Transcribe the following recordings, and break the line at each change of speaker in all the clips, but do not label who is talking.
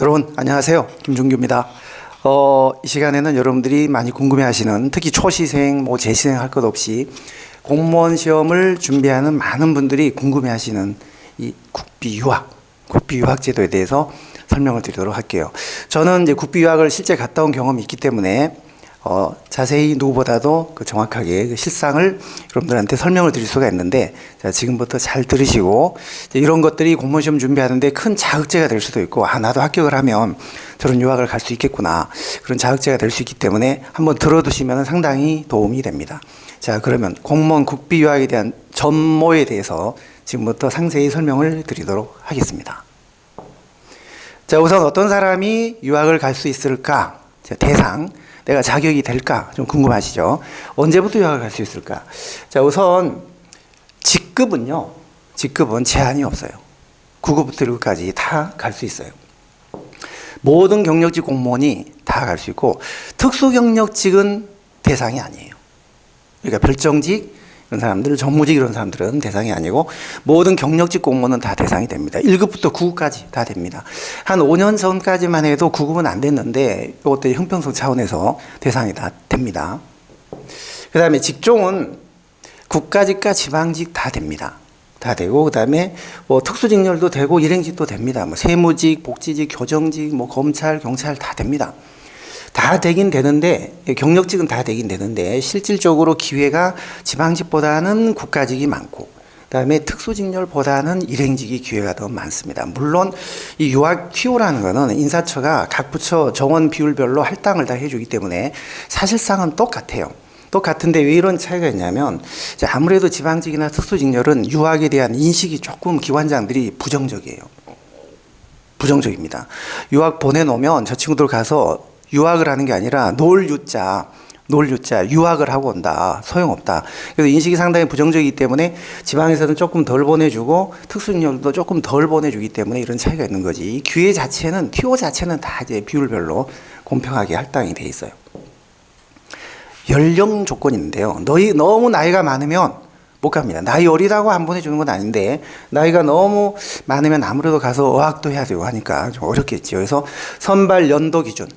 여러분 안녕하세요. 김준규입니다. 이 시간에는 여러분들이 많이 궁금해하시는, 특히 초시생, 재시생 할 것 없이 공무원 시험을 준비하는 많은 분들이 궁금해하시는 이 국비 유학 제도에 대해서 설명을 드리도록 할게요. 저는 이제 국비 유학을 실제 갔다 온 경험이 있기 때문에 자세히 누구보다도 정확하게 그 실상을 여러분들한테 설명을 드릴 수가 있는데, 자, 지금부터 잘 들으시고, 이런 것들이 공무원 시험 준비하는데 큰 자극제가 될 수도 있고, 나도 합격을 하면 저런 유학을 갈 수 있겠구나, 그런 자극제가 될 수 있기 때문에 한번 들어두시면 상당히 도움이 됩니다. 자, 그러면 공무원 국비 유학에 대한 전모에 대해서 지금부터 상세히 설명을 드리도록 하겠습니다. 자, 우선 어떤 사람이 유학을 갈 수 있을까? 자, 대상, 내가 자격이 될까? 좀 궁금하시죠? 언제부터 유학을 갈 수 있을까? 자, 우선 직급은 제한이 없어요. 9급부터 1급까지 다 갈 수 있어요. 모든 경력직 공무원이 다 갈 수 있고, 특수경력직은 대상이 아니에요. 그러니까 별정직 이런 사람들, 정무직 이런 사람들은 대상이 아니고, 모든 경력직 공무원은 다 대상이 됩니다. 1급부터 9급까지 다 됩니다. 한 5년 전까지만 해도 9급은 안 됐는데, 이것도 형평성 차원에서 대상이 다 됩니다. 그 다음에 직종은 국가직과 지방직 다 됩니다. 다 되고, 그 다음에 특수직렬도 되고, 일행직도 됩니다. 세무직, 복지직, 교정직, 검찰, 경찰 다 됩니다. 다 되긴 되는데, 경력직은 다 되긴 되는데, 실질적으로 기회가 지방직보다는 국가직이 많고, 그 다음에 특수직렬보다는 일행직이 기회가 더 많습니다. 물론 이 유학 TO라는 거는 인사처가 각 부처 정원 비율별로 할당을 다 해주기 때문에 사실상은 똑같아요. 똑같은데 왜 이런 차이가 있냐면, 아무래도 지방직이나 특수직렬은 유학에 대한 인식이 조금 기관장들이 부정적입니다. 유학 보내놓으면 저 친구들 가서 유학을 하는 게 아니라 놀 유자 유학을 하고 온다, 소용없다. 그래서 인식이 상당히 부정적이기 때문에 지방에서는 조금 덜 보내주고 특수직렬도 조금 덜 보내주기 때문에 이런 차이가 있는 거지. 이 기회 자체는, TO 자체는 다 이제 비율별로 공평하게 할당이 돼 있어요. 연령 조건이 있는데요. 너무 나이가 많으면 못 갑니다. 나이 어리다고 안 보내주는 건 아닌데, 나이가 너무 많으면 아무래도 가서 어학도 해야 되고 하니까 좀 어렵겠죠. 그래서 선발 연도 기준,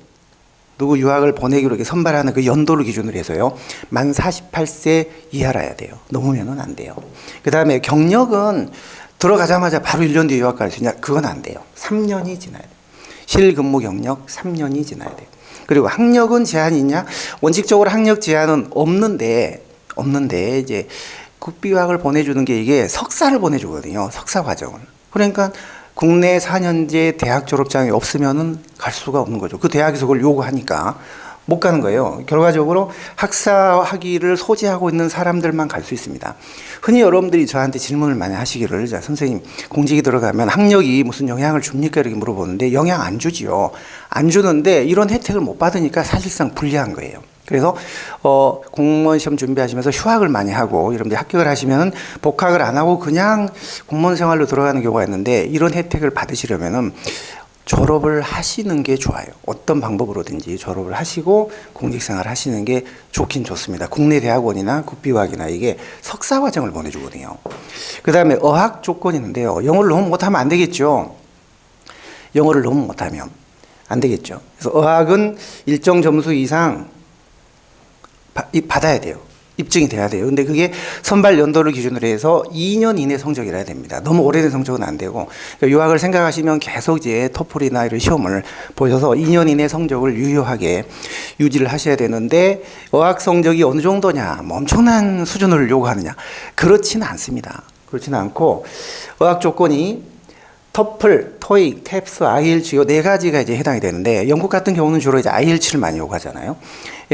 누구 유학을 보내기로 이렇게 선발하는 그 연도를 기준으로 해서요, 만 48세 이하라야 돼요. 넘으면은 안 돼요. 그 다음에 경력은 들어가자마자 바로 1년 뒤에 유학 갈 수 있냐? 그건 안 돼요. 3년이 지나야 돼요. 실근무 경력 3년이 지나야 돼요. 그리고 학력은 제한이 있냐? 원칙적으로 학력 제한은 없는데 이제 국비 유학을 보내주는 게 이게 석사를 보내주거든요. 석사 과정을. 그러니까 국내 4년제 대학 졸업장이 없으면은 갈 수가 없는 거죠. 그 대학에서 그걸 요구하니까 못 가는 거예요. 결과적으로 학사 학위를 소지하고 있는 사람들만 갈 수 있습니다. 흔히 여러분들이 저한테 질문을 많이 하시기를, 자, 선생님, 공직이 들어가면 학력이 무슨 영향을 줍니까? 이렇게 물어보는데, 영향 안 주지요. 안 주는데 이런 혜택을 못 받으니까 사실상 불리한 거예요. 그래서 공무원 시험 준비하시면서 휴학을 많이 하고, 여러분들이 합격을 하시면은 복학을 안 하고 그냥 공무원 생활로 들어가는 경우가 있는데, 이런 혜택을 받으시려면은 졸업을 하시는 게 좋아요. 어떤 방법으로든지 졸업을 하시고 공직생활 하시는 게 좋긴 좋습니다. 국내 대학원이나 국비유학이나 이게 석사 과정을 보내주거든요. 그 다음에 어학 조건이 있는데요. 영어를 너무 못하면 안 되겠죠. 영어를 너무 못하면 안 되겠죠. 그래서 어학은 일정 점수 이상 받아야 돼요. 입증이 돼야 돼요. 근데 그게 선발 연도를 기준으로 해서 2년 이내 성적이라야 됩니다. 너무 오래된 성적은 안 되고, 그러니까 유학을 생각하시면 계속 이제 토플이나 이런 시험을 보셔서 2년 이내 성적을 유효하게 유지를 하셔야 되는데, 어학 성적이 어느 정도냐, 엄청난 수준을 요구하느냐, 그렇지는 않습니다. 그렇지는 않고, 어학 조건이 토플, 토익, 탭스, IELTS 이 네 가지가 이제 해당이 되는데, 영국 같은 경우는 주로 이제 IELTS를 많이 요구하잖아요.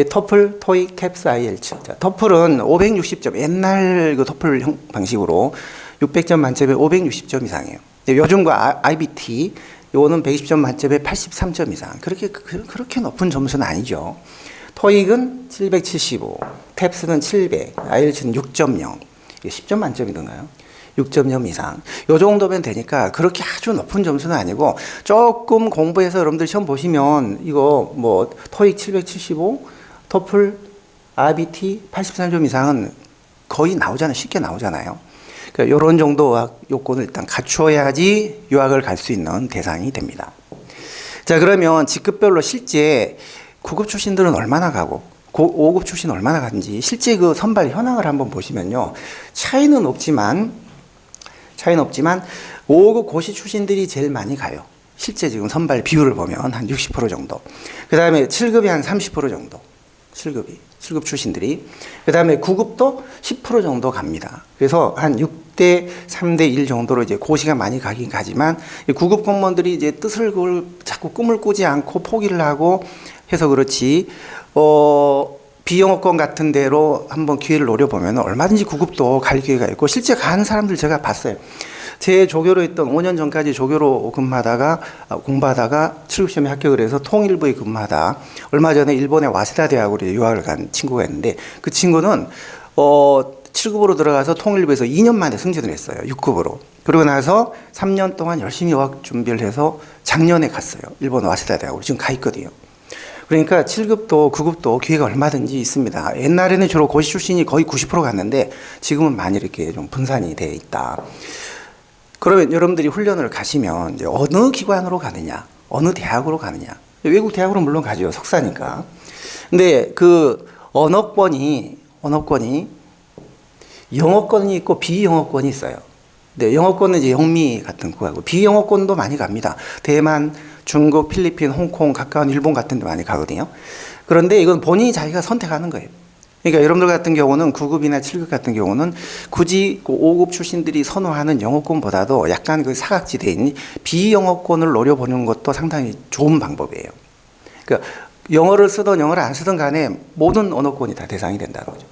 토플, 토익, 탭스, IELTS. 자, 토플은 560점, 옛날 그 토플 방식으로 600점 만점에 560점 이상이에요. 요즘과 IBT, 요거는 120점 만점에 83점 이상. 그렇게 높은 점수는 아니죠. 토익은 775, 탭스는 700, IELTS는 6.0. 이게 10점 만점이던가요? 6.0 이상. 요 정도면 되니까 그렇게 아주 높은 점수는 아니고, 조금 공부해서 여러분들 시험 보시면 이거 토익 775, 토플, RBT 83점 이상은 거의 나오잖아요. 쉽게 나오잖아요. 그러니까 이런 정도 요건을 일단 갖추어야지 유학을 갈 수 있는 대상이 됩니다. 자, 그러면 직급별로 실제 9급 출신들은 얼마나 가고 5급 출신 얼마나 가는지 실제 그 선발 현황을 한번 보시면요. 차이는 없지만 5급 고시 출신들이 제일 많이 가요. 실제 지금 선발 비율을 보면 한 60% 정도. 그 다음에 7급이 한 30% 정도. 7급 출신들이. 그 다음에 9급도 10% 정도 갑니다. 그래서 한 6대 3대 1 정도로 이제 고시가 많이 가긴 가지만 9급 공무원들이 이제 뜻을 자꾸 꿈을 꾸지 않고 포기를 하고 해서 그렇지, 비영어권 같은 데로 한번 기회를 노려보면 얼마든지 9급도 갈 기회가 있고 실제 가는 사람들 제가 봤어요. 제 조교로 했던 5년 전까지 조교로 근무하다가 공부하다가 7급 시험에 합격을 해서 통일부에 근무하다 얼마 전에 일본의 와세다 대학으로 유학을 간 친구가 있는데 그 친구는 7급으로 들어가서 통일부에서 2년 만에 승진을 했어요. 6급으로. 그러고 나서 3년 동안 열심히 유학 준비를 해서 작년에 갔어요. 일본 와세다 대학으로. 지금 가 있거든요. 그러니까 7급도 9급도 기회가 얼마든지 있습니다. 옛날에는 주로 고시 출신이 거의 90% 갔는데 지금은 많이 이렇게 좀 분산이 되어 있다. 그러면 여러분들이 훈련을 가시면 이제 어느 기관으로 가느냐, 어느 대학으로 가느냐. 외국 대학으로 물론 가죠. 석사니까. 근데 그 언어권이 영어권이 있고 비영어권이 있어요. 근데 영어권은 이제 영미 같은 거고 비영어권도 많이 갑니다. 대만, 중국, 필리핀, 홍콩, 가까운 일본 같은 데 많이 가거든요. 그런데 이건 본인이 자기가 선택하는 거예요. 그러니까 여러분들 같은 경우는 9급이나 7급 같은 경우는 굳이 5급 출신들이 선호하는 영어권보다도 약간 그 사각지대인 비영어권을 노려보는 것도 상당히 좋은 방법이에요. 그러니까 영어를 쓰든 영어를 안 쓰든 간에 모든 언어권이 다 대상이 된다는 거죠.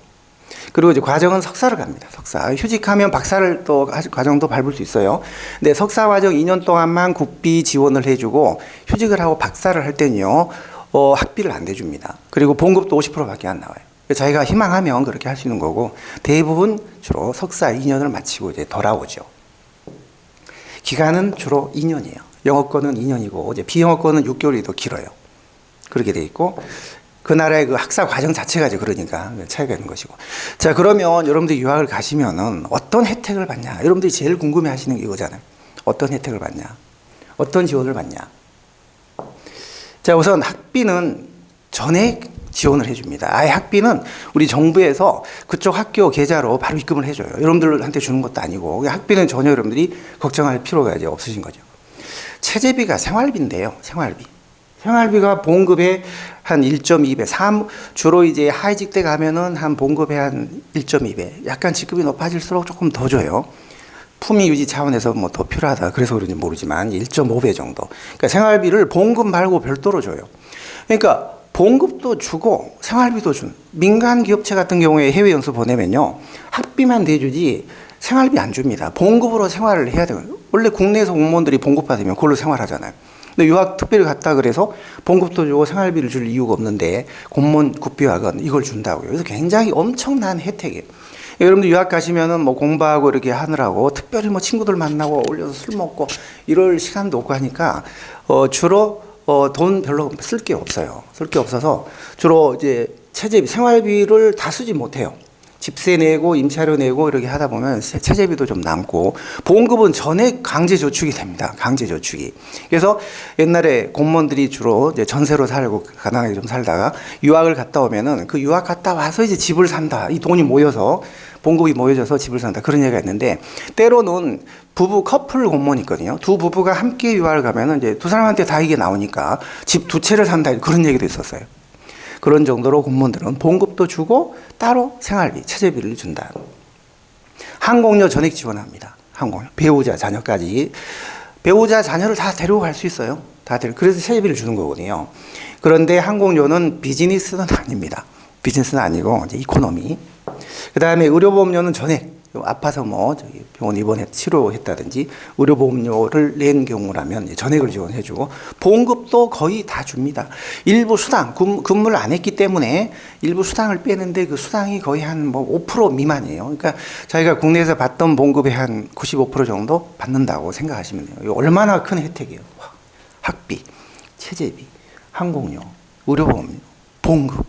그리고 이제 과정은 석사를 갑니다. 석사. 휴직하면 박사를 또 과정도 밟을 수 있어요. 근데 석사 과정 2년 동안만 국비 지원을 해주고 휴직을 하고 박사를 할 때는요, 학비를 안 대줍니다. 그리고 봉급도 50%밖에 안 나와요. 자기가 희망하면 그렇게 할 수 있는 거고 대부분 주로 석사 2년을 마치고 이제 돌아오죠. 기간은 주로 2년이에요. 영어권은 2년이고 이제 비영어권은 6개월이 더 길어요. 그렇게 돼 있고 그 나라의 그 학사 과정 자체가 이제 그러니까 차이가 있는 것이고. 자, 그러면 여러분들이 유학을 가시면은 어떤 혜택을 받냐? 여러분들이 제일 궁금해 하시는 게 이거잖아요. 어떤 혜택을 받냐? 어떤 지원을 받냐? 자, 우선 학비는 전액 지원을 해줍니다. 아예 학비는 우리 정부에서 그쪽 학교 계좌로 바로 입금을 해줘요. 여러분들한테 주는 것도 아니고 학비는 전혀 여러분들이 걱정할 필요가 이제 없으신 거죠. 체재비가 생활비인데요. 생활비가 봉급의 한 1.2배, 주로 이제 하이직 때 가면은 한 봉급의 한 1.2배, 약간 직급이 높아질수록 조금 더 줘요. 품위 유지 차원에서 뭐 더 필요하다. 그래서 그런지 모르지만 1.5배 정도. 그러니까 생활비를 봉급 말고 별도로 줘요. 그러니까 봉급도 주고 생활비도 준 민간 기업체 같은 경우에 해외 연수 보내면요 학비만 대주지 생활비 안 줍니다. 봉급으로 생활을 해야 돼요. 원래 국내에서 공무원들이 봉급 받으면 그걸로 생활하잖아요. 근데 유학 특별히 갔다 그래서 봉급도 주고 생활비를 줄 이유가 없는데 공무원 국비학은 이걸 준다고요. 그래서 굉장히 엄청난 혜택이에요. 여러분들 유학 가시면은 뭐 공부하고 이렇게 하느라고 특별히 뭐 친구들 만나고 어울려서 술 먹고 이럴 시간도 없고 하니까 주로 돈 별로 쓸 게 없어요. 쓸 게 없어서 주로 이제 체재비, 생활비를 다 쓰지 못해요. 집세 내고 임차료 내고 이렇게 하다 보면 체재비도 좀 남고 보험급은 전액 강제 저축이 됩니다. 강제 저축이. 그래서 옛날에 공무원들이 주로 이제 전세로 살고 가난하게 좀 살다가 유학을 갔다 오면은 그 유학 갔다 와서 이제 집을 산다. 이 돈이 모여서 봉급이 모여져서 집을 산다. 그런 얘기가 있는데 때로는 부부 커플 공무원이 있거든요. 두 부부가 함께 유학을 가면은 이제 두 사람한테 다 이게 나오니까 집 두 채를 산다. 그런 얘기도 있었어요. 그런 정도로 공무원들은 봉급도 주고 따로 생활비, 체재비를 준다. 항공료 전액 지원합니다. 항공료. 배우자, 자녀까지. 배우자, 자녀를 다 데리고 갈 수 있어요. 그래서 체재비를 주는 거거든요. 그런데 항공료는 비즈니스는 아닙니다. 비즈니스는 아니고 이제 이코노미. 그 다음에 의료보험료는 전액. 아파서 뭐 저기 병원 입원해 치료했다든지 의료보험료를 낸 경우라면 전액을 지원해주고 보험급도 거의 다 줍니다. 일부 수당 근무를 안 했기 때문에 일부 수당을 빼는데 그 수당이 거의 한 뭐 5% 미만이에요. 그러니까 자기가 국내에서 받던 보험급의 한 95% 정도 받는다고 생각하시면 돼요. 이거 얼마나 큰 혜택이에요. 학비, 체재비, 항공료, 의료보험료, 보험급.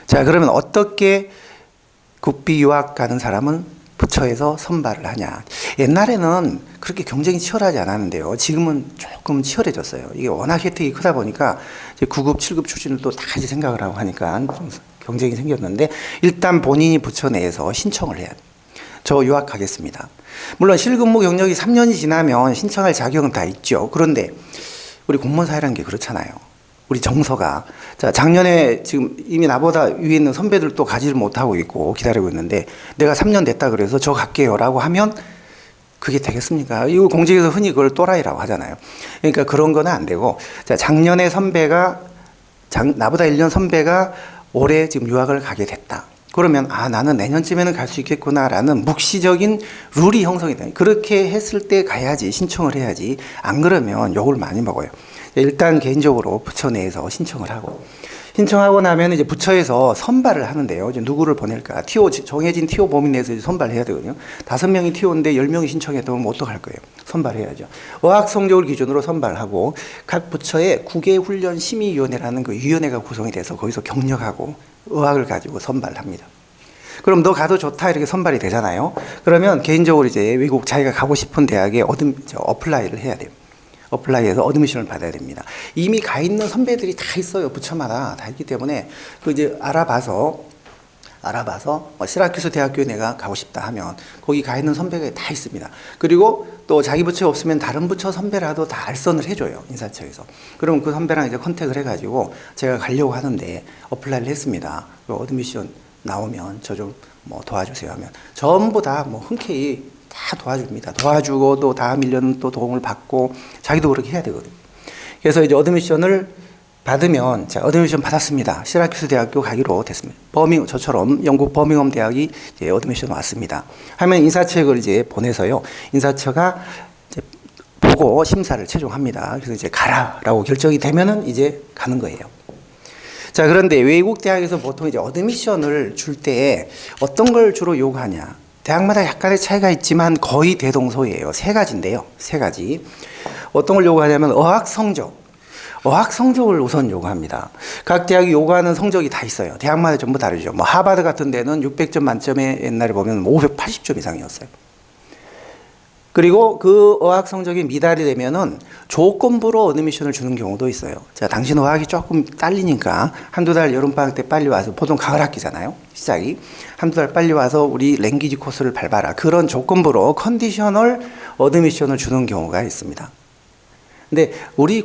자, 그러면 어떻게 국비 유학 가는 사람은 부처에서 선발을 하냐. 옛날에는 그렇게 경쟁이 치열하지 않았는데요. 지금은 조금 치열해졌어요. 이게 워낙 혜택이 크다 보니까 이제 9급, 7급 출신을 또 다 이제 생각을 하고 하니까 좀 경쟁이 생겼는데 일단 본인이 부처 내에서 신청을 해야 돼요. 저 유학하겠습니다. 물론 실근무 경력이 3년이 지나면 신청할 자격은 다 있죠. 그런데 우리 공무원 사회라는 게 그렇잖아요. 우리 정서가 자 작년에 지금 이미 나보다 위에 있는 선배들도 가지를 못하고 있고 기다리고 있는데 내가 3년 됐다 그래서 저 갈게요라고 하면 그게 되겠습니까? 이거 공직에서 흔히 그걸 또라이라고 하잖아요. 그러니까 그런 거는 안 되고 자 작년에 선배가 나보다 1년 선배가 올해 지금 유학을 가게 됐다. 그러면 아 나는 내년쯤에는 갈 수 있겠구나라는 묵시적인 룰이 형성이 돼요. 그렇게 했을 때 가야지 신청을 해야지 안 그러면 욕을 많이 먹어요. 일단 개인적으로 부처 내에서 신청을 하고 신청하고 나면 이제 부처에서 선발을 하는데요. 이제 누구를 보낼까? TO 정해진 TO 범위 내에서 이제 선발해야 되거든요. 5명이 TO인데 10명이 신청했다면 어떡할 거예요? 선발해야죠. 어학 성적을 기준으로 선발하고 각 부처에 국외훈련심의위원회라는 그 위원회가 구성이 돼서 거기서 경력하고 의학을 가지고 선발을 합니다. 그럼 너 가도 좋다 이렇게 선발이 되잖아요. 그러면 개인적으로 이제 외국 자기가 가고 싶은 대학에 어플라이를 해야 돼요. 어플라이해서 어드미션을 받아야 됩니다. 이미 가 있는 선배들이 다 있어요. 부처마다 다 있기 때문에 그 이제 알아봐서 시라큐스 대학교에 내가 가고 싶다 하면 거기 가 있는 선배가 다 있습니다. 그리고 또 자기 부처 없으면 다른 부처 선배라도 다 알선을 해줘요. 인사처에서. 그럼 그 선배랑 이제 컨택을 해가지고 제가 가려고 하는데 어플라이를 했습니다. 어드미션 나오면 저 좀 뭐 도와주세요 하면 전부 다 뭐 흔쾌히 다 도와줍니다. 도와주고 또 다음 1년은 또 도움을 받고 자기도 그렇게 해야 되거든요. 그래서 이제 어드미션을 받으면 자 어드미션 받았습니다. 시라큐스 대학교 가기로 됐습니다. 저처럼 영국 버밍엄 대학이 이제 어드미션 왔습니다. 하면 인사처를 이제 보내서요. 인사처가 이제 보고 심사를 최종합니다. 그래서 이제 가라라고 결정이 되면은 이제 가는 거예요. 자 그런데 외국 대학에서 보통 이제 어드미션을 줄 때 어떤 걸 주로 요구하냐? 대학마다 약간의 차이가 있지만 거의 대동소이해요. 3가지인데요. 3가지. 어떤 걸 요구하냐면 어학 성적을 우선 요구합니다. 각 대학이 요구하는 성적이 다 있어요. 대학마다 전부 다르죠. 뭐 하버드 같은 데는 600점 만점에 옛날에 보면 580점 이상이었어요. 그리고 그 어학 성적이 미달이 되면은 조건부로 어드미션을 주는 경우도 있어요. 자, 당신 어학이 조금 딸리니까 한두 달 여름방학 때 빨리 와서 보통 가을 학기잖아요. 시작이. 한두 달 빨리 와서 우리 랭귀지 코스를 밟아라. 그런 조건부로 컨디셔널 어드미션을 주는 경우가 있습니다. 근데 우리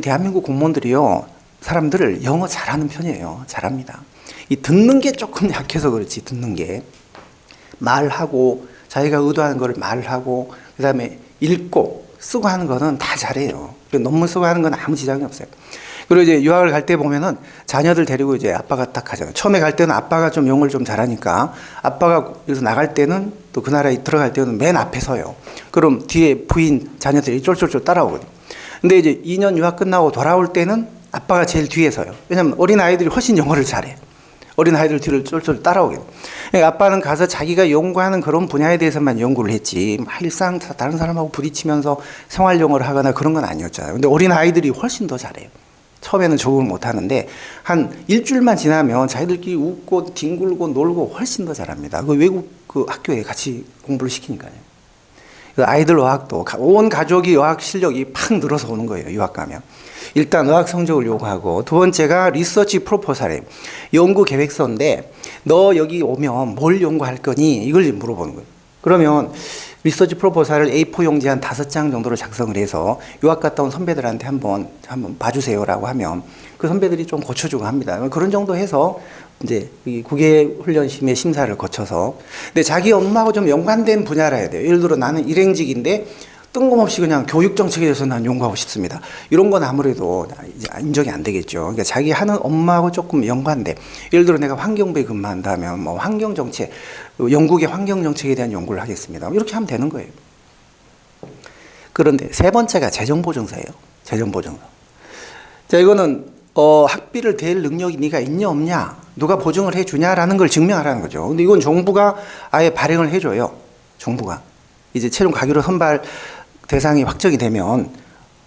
대한민국 공무원들이요. 사람들을 영어 잘하는 편이에요. 잘합니다. 이 듣는 게 조금 약해서 그렇지. 듣는 게. 말하고 자기가 의도하는 걸 말하고 그 다음에 읽고 쓰고 하는 거는 다 잘해요. 논문 쓰고 하는 건 아무 지장이 없어요. 그리고 이제 유학을 갈 때 보면은 자녀들 데리고 이제 아빠가 딱 가잖아요. 처음에 갈 때는 아빠가 좀 영어를 좀 잘하니까 아빠가 여기서 나갈 때는 또 그 나라에 들어갈 때는 맨 앞에 서요. 그럼 뒤에 부인, 자녀들이 쫄쫄쫄 따라오거든요. 근데 이제 2년 유학 끝나고 돌아올 때는 아빠가 제일 뒤에 서요. 왜냐면 어린 아이들이 훨씬 영어를 잘해. 어린 아이들 뒤를 쫄쫄 따라오게. 아빠는 가서 자기가 연구하는 그런 분야에 대해서만 연구를 했지 일상 다른 사람하고 부딪히면서 생활 영어를 하거나 그런 건 아니었잖아요. 근데 어린 아이들이 훨씬 더 잘해요. 처음에는 적응을 못 하는데 한 일주일만 지나면 자기들끼리 웃고 뒹굴고 놀고 훨씬 더 잘합니다. 그 외국 그 학교에 같이 공부를 시키니까요. 그 아이들 어학도 온 가족이 어학 실력이 팍 늘어서 오는 거예요. 유학 가면. 일단 어학 성적을 요구하고 두 번째가 리서치 프로포설이에요. 연구 계획서인데 너 여기 오면 뭘 연구할 거니? 이걸 물어보는 거예요. 그러면 리서치 프로포설을 A4 용지 한 5장 정도로 작성을 해서 유학 갔다 온 선배들한테 한번 봐주세요라고 하면 그 선배들이 좀 고쳐주고 합니다. 그런 정도 해서 이제 국외훈련심의 심사를 거쳐서 근데 자기 업무하고 좀 연관된 분야라 해야 돼요. 예를 들어 나는 일행직인데 뜬금없이 그냥 교육정책에 대해서 난 연구하고 싶습니다. 이런 건 아무래도 이제 인정이 안 되겠죠. 그러니까 자기 하는 업무하고 조금 연관돼. 예를 들어 내가 환경부에 근무한다면 뭐 환경정책, 영국의 환경정책에 대한 연구를 하겠습니다. 이렇게 하면 되는 거예요. 그런데 3번째가 재정보증서예요. 재정보증서. 자, 이거는 학비를 댈 능력이 네가 있냐 없냐, 누가 보증을 해주냐라는 걸 증명하라는 거죠. 근데 이건 정부가 아예 발행을 해줘요. 정부가. 이제 최종 가기로 선발 대상이 확정이 되면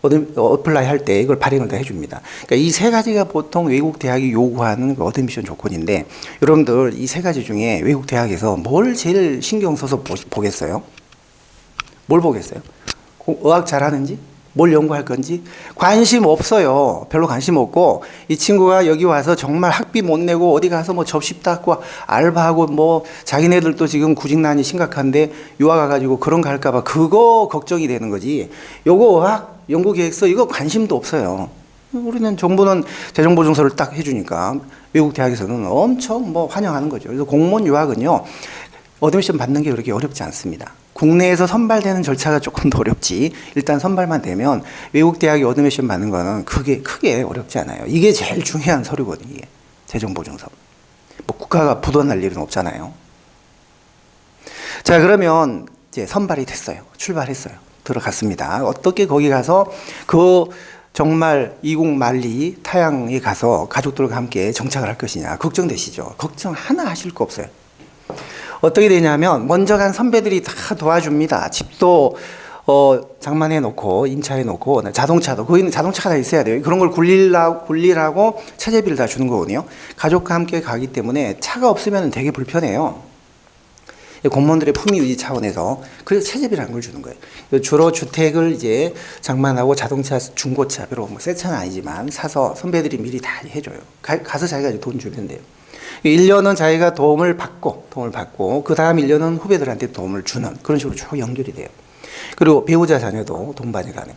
어플라이 할 때 이걸 발행을 다 해줍니다. 그러니까 이 세 가지가 보통 외국 대학이 요구하는 그 어드미션 조건인데, 여러분들 이 세 가지 중에 외국 대학에서 뭘 제일 신경 써서 보겠어요? 뭘 보겠어요? 의학 잘하는지? 뭘 연구할 건지? 관심 없어요. 별로 관심 없고, 이 친구가 여기 와서 정말 학비 못 내고 어디 가서 뭐 접시 닦고 알바하고 뭐 자기네들도 지금 구직난이 심각한데 유학 가가지고 그런 거 할까봐 그거 걱정이 되는 거지. 요거 의학 연구 계획서 이거 관심도 없어요. 우리는 정부는 재정보증서를 딱 해주니까 외국 대학에서는 엄청 뭐 환영하는 거죠. 그래서 공무원 유학은요, 어드미션 받는 게 그렇게 어렵지 않습니다. 국내에서 선발되는 절차가 조금 더 어렵지, 일단 선발만 되면 외국 대학이 어드미션 받는 거는 크게 어렵지 않아요. 이게 제일 중요한 서류거든요. 이게 재정보증서. 뭐 국가가 부도날 일은 없잖아요. 자, 그러면 이제 선발이 됐어요. 출발했어요. 들어갔습니다. 어떻게 거기 가서 그 정말 이국 만리 타양에 가서 가족들과 함께 정착을 할 것이냐 걱정되시죠? 걱정 하나 하실 거 없어요. 어떻게 되냐면 먼저 간 선배들이 다 도와줍니다. 집도 장만해 놓고 임차해 놓고 자동차도, 거기는 자동차가 다 있어야 돼요. 그런 걸 굴리라고 차제비를 다 주는 거거든요. 가족과 함께 가기 때문에 차가 없으면 되게 불편해요. 공무원들의 품위유지 차원에서 그래서 차제비라는 걸 주는 거예요. 주로 주택을 이제 장만하고 자동차, 중고차, 비록 뭐 새 차는 아니지만 사서 선배들이 미리 다 해줘요. 가서 자기가 돈 주면 돼요. 1년은 자기가 도움을 받고 그 다음 1년은 후배들한테 도움을 주는 그런 식으로 쭉 연결이 돼요. 그리고 배우자 자녀도 동반이 가능.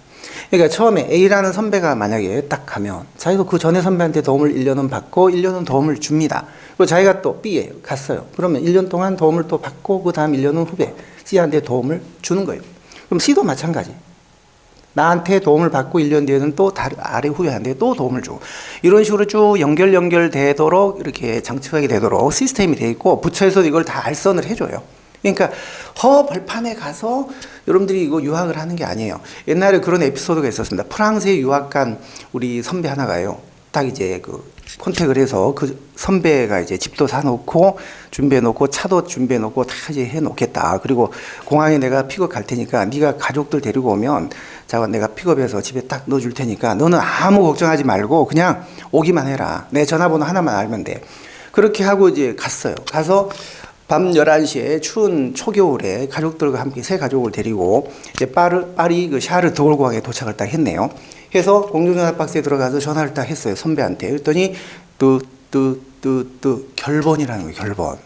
그러니까 처음에 A라는 선배가 만약에 딱 가면 자기도 그 전에 선배한테 도움을 1년은 받고 1년은 도움을 줍니다. 그리고 자기가 또 B에 갔어요. 그러면 1년 동안 도움을 또 받고 그 다음 1년은 후배 C한테 도움을 주는 거예요. 그럼 C도 마찬가지. 나한테 도움을 받고 1년 뒤에는 또 아래 후배한테 또 도움을 주고 이런 식으로 쭉 연결되도록 이렇게 장착하게 되도록 시스템이 돼 있고 부처에서도 이걸 다 알선을 해줘요. 그러니까 벌판에 가서 여러분들이 이거 유학을 하는 게 아니에요. 옛날에 그런 에피소드가 있었습니다. 프랑스에 유학 간 우리 선배 하나가요. 딱 이제 그 컨택을 해서 그 선배가 이제 집도 사놓고 준비해놓고 차도 준비해놓고 다 이제 해놓겠다. 그리고 공항에 내가 픽업 갈 테니까 네가 가족들 데리고 오면 자가 내가 픽업해서 집에 딱 넣어줄 테니까 너는 아무 걱정하지 말고 그냥 오기만 해라. 내 전화번호 하나만 알면 돼. 그렇게 하고 이제 갔어요. 가서 밤 11시에 추운 초겨울에 가족들과 함께 새 가족을 데리고 이제 파리 그 샤르 드골 공항에 도착을 딱 했네요. 해서 공중전화 박스에 들어가서 전화를 딱 했어요. 선배한테. 그랬더니 결번이라는 거예요. 결번.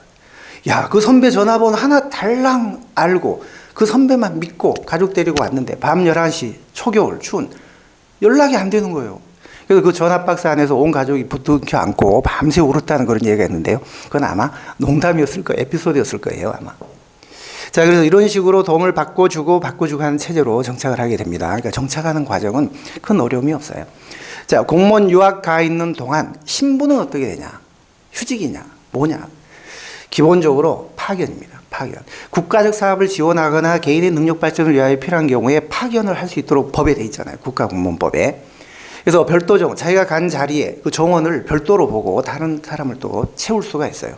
야, 그 선배 전화번호 하나 달랑 알고 그 선배만 믿고 가족 데리고 왔는데 밤 11시 초겨울 추운 연락이 안 되는 거예요. 그래서 그 전화 박스 안에서 온 가족이 부둥켜 안고 밤새 울었다는 그런 얘기가 있는데요. 그건 아마 농담이었을 거예요. 에피소드였을 거예요. 아마. 자, 그래서 이런 식으로 도움을 받고 주고 하는 체제로 정착을 하게 됩니다. 그러니까 정착하는 과정은 큰 어려움이 없어요. 자, 공무원 유학 가 있는 동안 신분은 어떻게 되냐? 휴직이냐? 뭐냐? 기본적으로 파견입니다. 파견. 국가적 사업을 지원하거나 개인의 능력 발전을 위하여 필요한 경우에 파견을 할 수 있도록 법에 돼 있잖아요. 국가공무원법에. 그래서 별도 정원, 자기가 간 자리에 그 정원을 별도로 보고 다른 사람을 또 채울 수가 있어요.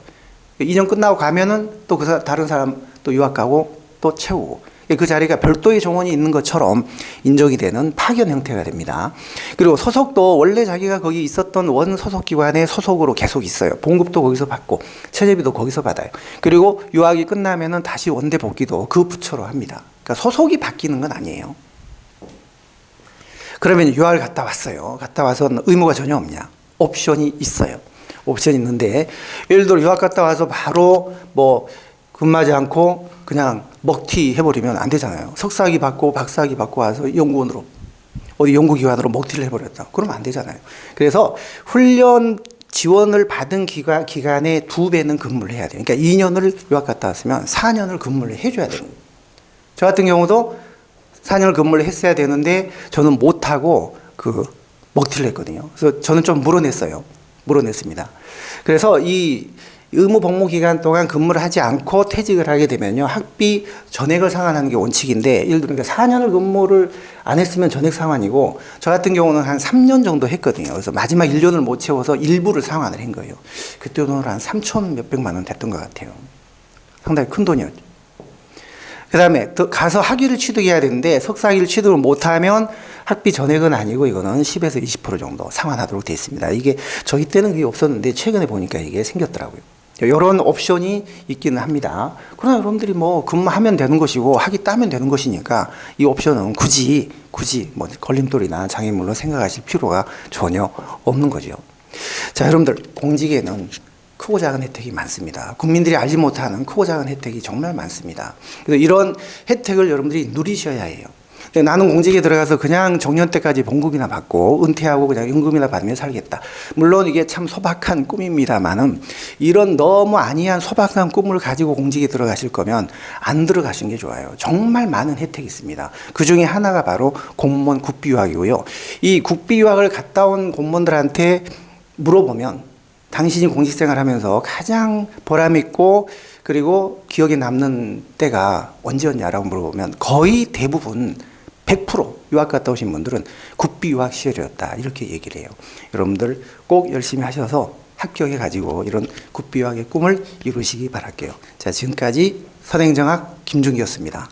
2년 끝나고 가면은 또 다른 사람 또 유학 가고 또 채우고 그 자리가 별도의 정원이 있는 것처럼 인정이 되는 파견 형태가 됩니다. 그리고 소속도 원래 자기가 거기 있었던 원 소속 기관의 소속으로 계속 있어요. 봉급도 거기서 받고 체제비도 거기서 받아요. 그리고 유학이 끝나면은 다시 원대 복귀도 그 부처로 합니다. 그러니까 소속이 바뀌는 건 아니에요. 그러면 유학을 갔다 왔어요. 갔다 와서 의무가 전혀 없냐? 옵션이 있어요. 옵션이 있는데 예를 들어 유학 갔다 와서 바로 뭐 근무하지 않고 그냥 먹튀 해버리면 안 되잖아요. 석사학위 받고 박사학위 받고 와서 연구원으로 어디 연구기관으로 먹튀를 해버렸다. 그러면 안 되잖아요. 그래서 훈련 지원을 받은 기간의 2배는 근무를 해야 돼요. 그러니까 2년을 유학 갔다 왔으면 4년을 근무를 해줘야 돼요. 저 같은 경우도 4년을 근무를 했어야 되는데 저는 못하고 그 먹튀를 했거든요. 그래서 저는 좀 물어냈습니다. 그래서 이 의무 복무 기간 동안 근무를 하지 않고 퇴직을 하게 되면요. 학비 전액을 상환하는 게 원칙인데 예를 들어 4년을 근무를 안 했으면 전액 상환이고 저 같은 경우는 한 3년 정도 했거든요. 그래서 마지막 1년을 못 채워서 일부를 상환을 한 거예요. 그때 돈으로 한 3천 몇백만 원 됐던 것 같아요. 상당히 큰 돈이었죠. 그다음에 더 가서 학위를 취득해야 되는데 석사 학위를 취득을 못하면 학비 전액은 아니고 이거는 10에서 20% 정도 상환하도록 되어 있습니다. 이게 저희 때는 그게 없었는데 최근에 보니까 이게 생겼더라고요. 이런 옵션이 있기는 합니다. 그러나 여러분들이 뭐 근무하면 되는 것이고 학위 따면 되는 것이니까 이 옵션은 굳이 뭐 걸림돌이나 장애물로 생각하실 필요가 전혀 없는 거죠. 자, 여러분들 공직에는 크고 작은 혜택이 많습니다. 국민들이 알지 못하는 크고 작은 혜택이 정말 많습니다. 그래서 이런 혜택을 여러분들이 누리셔야 해요. 나는 공직에 들어가서 그냥 정년 때까지 봉급이나 받고 은퇴하고 그냥 연금이나 받으며 살겠다. 물론 이게 참 소박한 꿈입니다만은 이런 너무 아니한 소박한 꿈을 가지고 공직에 들어가실 거면 안 들어가시는 게 좋아요. 정말 많은 혜택이 있습니다. 그 중에 하나가 바로 공무원 국비유학이고요. 이 국비유학을 갔다 온 공무원들한테 물어보면 당신이 공직생활 하면서 가장 보람있고 그리고 기억에 남는 때가 언제였냐라고 물어보면 거의 대부분 100% 유학 갔다 오신 분들은 국비 유학 시절이었다 이렇게 얘기를 해요. 여러분들 꼭 열심히 하셔서 합격해 가지고 이런 국비 유학의 꿈을 이루시기 바랄게요. 자, 지금까지 선행정학 김준기였습니다.